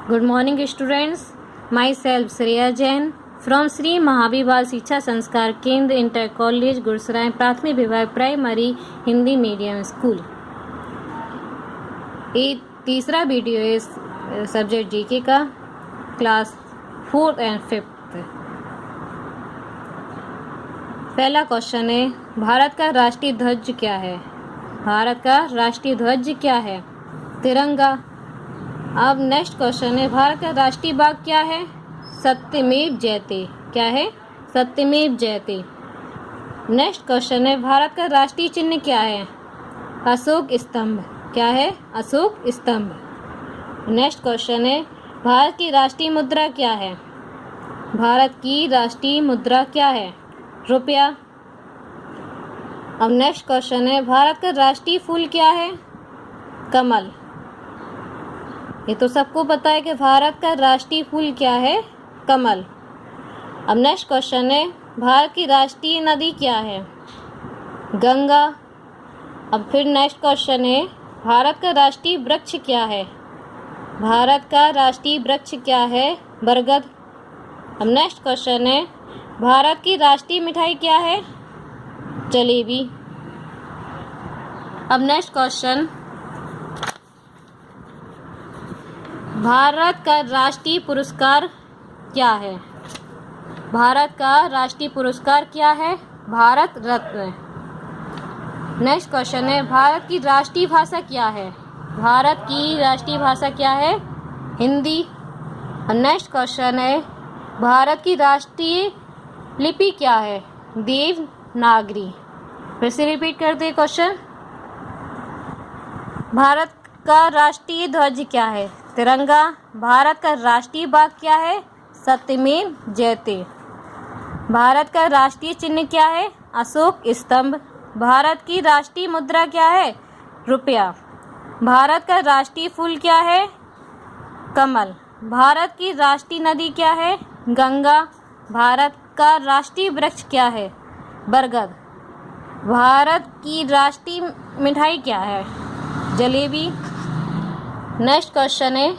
Good morning students. Myself Shreya Jain from Sri Mahavir बाल शिक्षा संस्कार केंद्र इंटर कॉलेज गुरसराय प्राथमिक विभाग प्राइमरी हिंदी मीडियम स्कूल। ये तीसरा वीडियो है सब्जेक्ट जीके का, क्लास 4th एंड 5th। पहला क्वेश्चन है, भारत का राष्ट्रीय ध्वज क्या है? भारत का राष्ट्रीय ध्वज क्या है? तिरंगा। अब नेक्स्ट क्वेश्चन है, भारत का राष्ट्रीय बाग क्या है? सत्यमेव जयते। क्या है? सत्यमेव जयते। नेक्स्ट क्वेश्चन है, भारत का राष्ट्रीय चिन्ह क्या है? अशोक स्तंभ। क्या है? अशोक स्तंभ। नेक्स्ट क्वेश्चन है, भारत की राष्ट्रीय मुद्रा क्या है? भारत की राष्ट्रीय मुद्रा क्या है? रुपया। अब नेक्स्ट क्वेश्चन है, भारत का राष्ट्रीय फूल क्या है? कमल। ये तो सबको पता है कि भारत का राष्ट्रीय फूल क्या है? कमल। अब नेक्स्ट क्वेश्चन है, भारत की राष्ट्रीय नदी क्या है? गंगा। अब फिर नेक्स्ट क्वेश्चन है, भारत का राष्ट्रीय वृक्ष क्या है? भारत का राष्ट्रीय वृक्ष क्या है? बरगद। अब नेक्स्ट क्वेश्चन है, भारत की राष्ट्रीय मिठाई क्या है? जलेबी। अब नेक्स्ट क्वेश्चन, भारत का राष्ट्रीय पुरस्कार क्या है? भारत का राष्ट्रीय पुरस्कार क्या है? भारत रत्न। नेक्स्ट क्वेश्चन है, भारत की राष्ट्रीय भाषा क्या है? भारत की राष्ट्रीय भाषा क्या है? हिंदी। नेक्स्ट क्वेश्चन है, भारत की राष्ट्रीय लिपि क्या है? देवनागरी। फिर से रिपीट करते हैं क्वेश्चन। भारत का राष्ट्रीय ध्वज क्या है? तिरंगा। भारत का राष्ट्रीय बाग क्या है? सत्यमेव जयते। भारत का राष्ट्रीय चिन्ह क्या है? अशोक स्तंभ। भारत की राष्ट्रीय मुद्रा क्या है? रुपया। भारत का राष्ट्रीय फूल क्या है? कमल। भारत की राष्ट्रीय नदी क्या है? गंगा। भारत का राष्ट्रीय वृक्ष क्या है? बरगद। भारत की राष्ट्रीय मिठाई क्या है? जलेबी। नेक्स्ट क्वेश्चन है,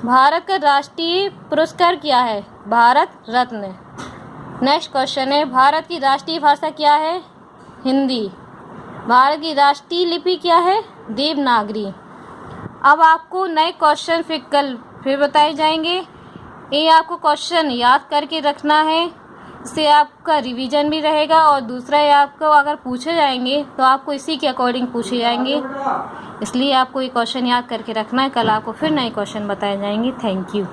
भारत का राष्ट्रीय पुरस्कार क्या है? भारत रत्न। नेक्स्ट क्वेश्चन है, भारत की राष्ट्रीय भाषा क्या है? हिंदी। भारत की राष्ट्रीय लिपि क्या है? देवनागरी। अब आपको नए क्वेश्चन फिर बताए जाएंगे। ये आपको क्वेश्चन याद करके रखना है, इससे आपका रिवीजन भी रहेगा और दूसरा आपको अगर पूछे जाएंगे तो आपको इसी के अकॉर्डिंग पूछे जाएंगे, इसलिए आपको ये क्वेश्चन याद करके रखना है। कल आपको फिर नए क्वेश्चन बताए जाएंगे। Thank you.